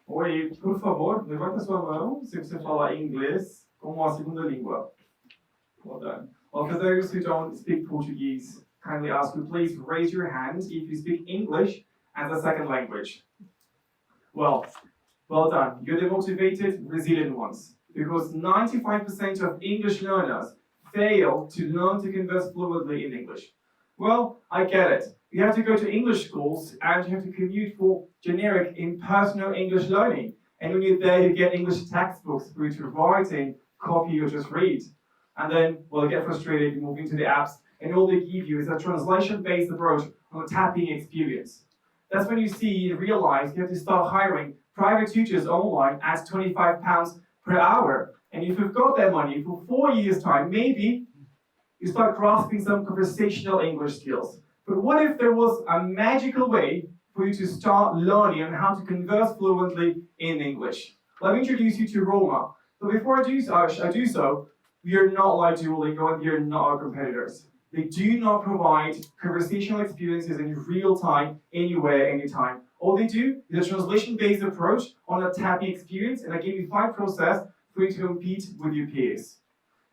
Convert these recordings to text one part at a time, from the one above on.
Oi, por favor, levanta sua mão se você fala inglês como uma segunda língua. Well done. Well, for those who don't speak Portuguese, kindly ask you please raise your hand if you speak English as a second language. Well, well done. You're the motivated, resilient ones. Because 95% of English learners fail to learn to converse fluently in English. Well, I get it. You have to go to English schools and you have to commute for generic impersonal English learning. And when you're there, you get English textbooks for you to write in, copy, or just read. And then, well, you get frustrated, you move into the apps, and all they give you is a translation-based approach on a tapping experience. That's when you see and realize you have to start hiring private tutors online at £25 per hour. And if you've got that money for 4 years' time, maybe you start grasping some conversational English skills. But what if there was a magical way for you to start learning on how to converse fluently in English? Let me introduce you to Roma. But before I do so, we are not like Duolingo and we are not our competitors. They do not provide conversational experiences in real time, anywhere, anytime. All they do is a translation-based approach on a tapping experience and a gamified process for you to compete with your peers.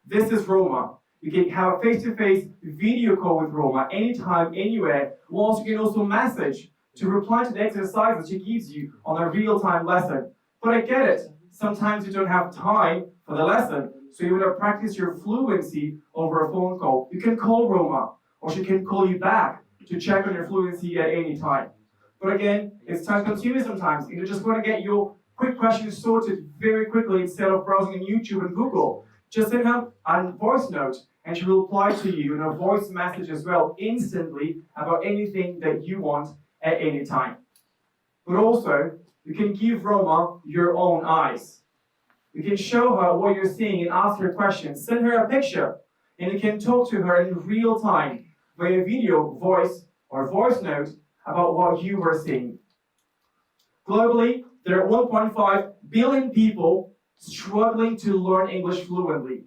This is Roma. You can have a face-to-face video call with Roma anytime, anywhere, whilst you can also message to reply to the exercise that she gives you on a real-time lesson. But I get it. Sometimes you don't have time for the lesson, so you want to practice your fluency over a phone call. You can call Roma, or she can call you back to check on your fluency at any time. But again, it's time-consuming sometimes. You just want to get your quick questions sorted very quickly instead of browsing on YouTube and Google. Just send her a voice note, and she will reply to you in a voice message as well, instantly, about anything that you want at any time. But also, you can give Roma your own eyes. You can show her what you're seeing and ask her questions. Send her a picture, and you can talk to her in real time via video, voice, or voice note about what you were seeing. Globally, there are 1.5 billion people struggling to learn English fluently.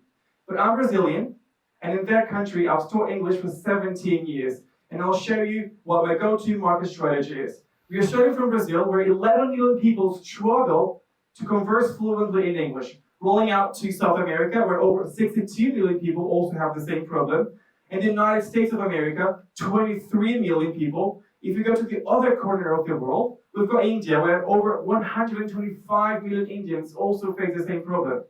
But I'm Brazilian, and in that country, I've taught English for 17 years, and I'll show you what my go-to market strategy is. We are starting from Brazil, where 11 million people struggle to converse fluently in English, rolling out to South America, where over 62 million people also have the same problem. In the United States of America, 23 million people. If you go to the other corner of the world, we've got India, where over 125 million Indians also face the same problem.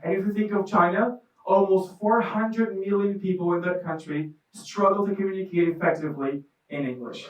And if you think of China, almost 400 million people in that country struggle to communicate effectively in English.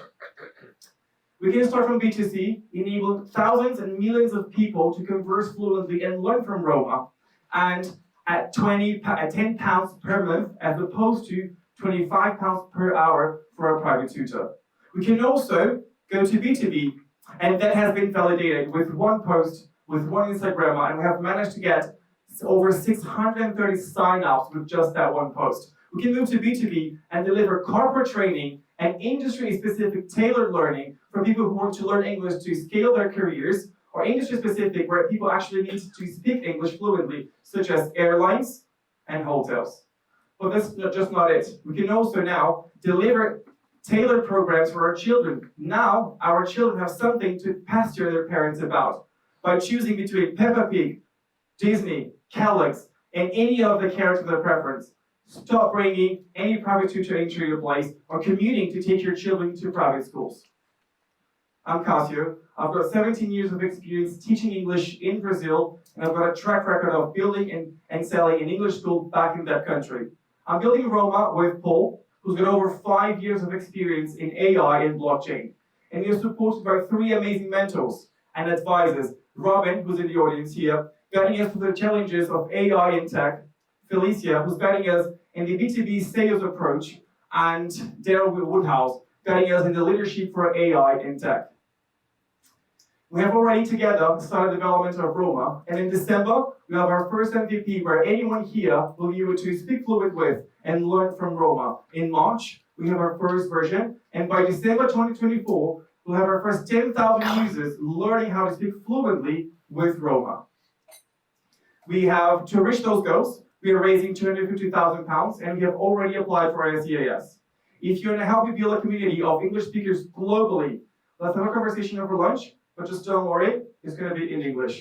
We can start from B2C, enable thousands and millions of people to converse fluently and learn from Roma, and at £10 per month, as opposed to £25 per hour for a private tutor. We can also go to B2B, and that has been validated with one post, with one Instagrammer, and we have managed to get over 630 sign-ups with just that one post. We can move to B2B and deliver corporate training and industry-specific tailored learning for people who want to learn English to scale their careers, or industry-specific where people actually need to speak English fluently, such as airlines and hotels. But that's just not it. We can also now deliver tailored programs for our children. Now, our children have something to pester their parents about by choosing between Peppa Pig, Disney, Kellogg's, and any of the characters of their preference. Stop bringing any private tutor into your place or commuting to take your children to private schools. I'm Cassio. I've got 17 years of experience teaching English in Brazil, and I've got a track record of building and selling an English school back in that country. I'm building Roma with Paul, who's got over 5 years of experience in AI and blockchain. And we're supported by 3 amazing mentors and advisors. Robin, who's in the audience here, guiding us through the challenges of AI in tech. Felicia, who's guiding us in the B2B sales approach, and Daryl Woodhouse, guiding us in the leadership for AI in tech. We have already together started development of Roma, and in December, we have our first MVP where anyone here will be able to speak fluent with and learn from Roma. In March, we have our first version, and by December 2024, we'll have our first 10,000 users learning how to speak fluently with Roma. We have, to reach those goals, we are raising £250,000, and we have already applied for our SEAS. If you want to help me build a community of English speakers globally, let's have a conversation over lunch, but just don't worry, It's going to be in English.